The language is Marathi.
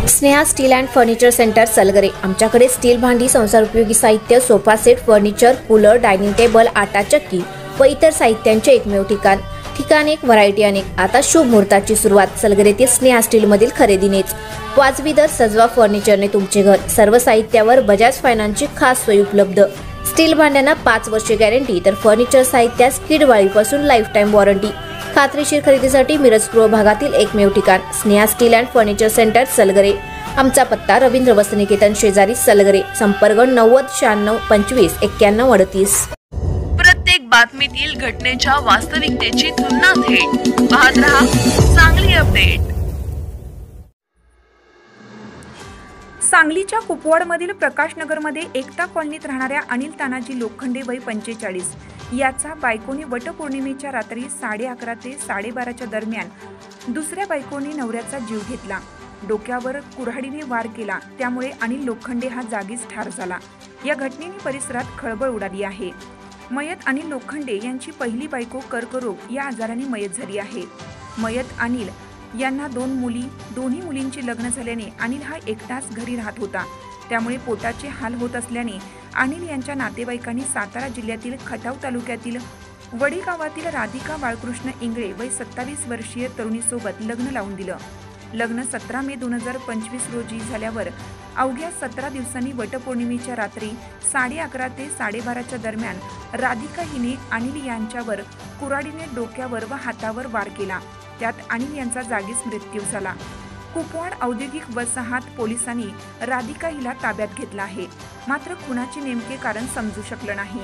Sneha steel and furniture centre Salgare. आमच्याकडे स्टील भांडी, संसार उपयोगी साहित्य, sofa set, furniture, cooler, dining table, आटा चक्की व इतर साहित्यांचे एकमेव ठिकाण एक, व्हरायटी अनेक। आता शुभ मुहूर्ताची सुरुवात सलगरेतील स्नेहा स्टील मधील खरेदीनेच। वाजवी दर, सजवा फर्निचरने तुमचे घर। सर्व साहित्यावर बजाज फायनान्सची खास सोय उपलब्ध। स्टील भांड्यांना 5 वर्षे गॅरंटी, तर फर्निचर साहित्यास किडवाळीपासून लाईफ टाइम वॉरंटी। खात्रीशीर खरेदीसाठी मिरज पूर्व भागातील एकमेव ठिकाण Sneha steel and furniture centre Salgare. आमचा पत्ता रवींद्र वस्त्रनिकेतन शेजारी सलगरे। संपर्क 90 96 25 91 38। प्रत्येक बातमीतील घटनेच्या वास्तविकतेची तुलना थेट पाहत रहा सांगली अपडेट। सांगलीच्या कुपवाडमधील प्रकाशनगरमध्ये एकता कॉलनीत राहणाऱ्या अनिल तानाजी लोखंडे वय 45 याचा बायकोने वटपौर्णिमेच्या रात्री 11:30 ते 12:30 दरम्यान दुसऱ्या बायकोने नवऱ्याचा जीव घेतला। डोक्यावर कुऱ्हाडीने वार केला, त्यामुळे अनिल लोखंडे हा जागीच ठार झाला। या घटनेने परिसरात खळबळ उडाली आहे। मयत अनिल लोखंडे यांची पहिली बायको कर्करोग या आजाराने मयत झाली आहे। मयत अनिल यांना 2 मुली, दोन्ही मुलींचे लग्न झाल्याने अनिल हा एकटाच घरी राहत होता। त्यामुळे पोटाचे हाल होत असल्याने अनिल यांच्या नातेवाईकांनी सातारा जिल्ह्यातील खटाव तालुक्यातील वडी गावातील राधिका बाळकृष्ण इंगळे वय 27 वर्षीय तरुणीसोबत लग्न लावून दिलं। लग्न 17 मे 2025 रोजी झाल्यावर अवघ्या 17 दिवसांनी वटपौर्णिमेच्या रात्री 11:30 ते 12:30 दरम्यान राधिका हिने अनिल यांच्यावर कुऱ्हाडीने डोक्यावर व हातावर वार केला। त्यात अनिल यांचा जागीच मृत्यू झाला। कुपवाड औद्योगिक वसाहत पोलिसांनी राधिका हिला ताब्यात घेतला आहे, मात्र खुनाचे नेमके कारण समजू शकलं नाही।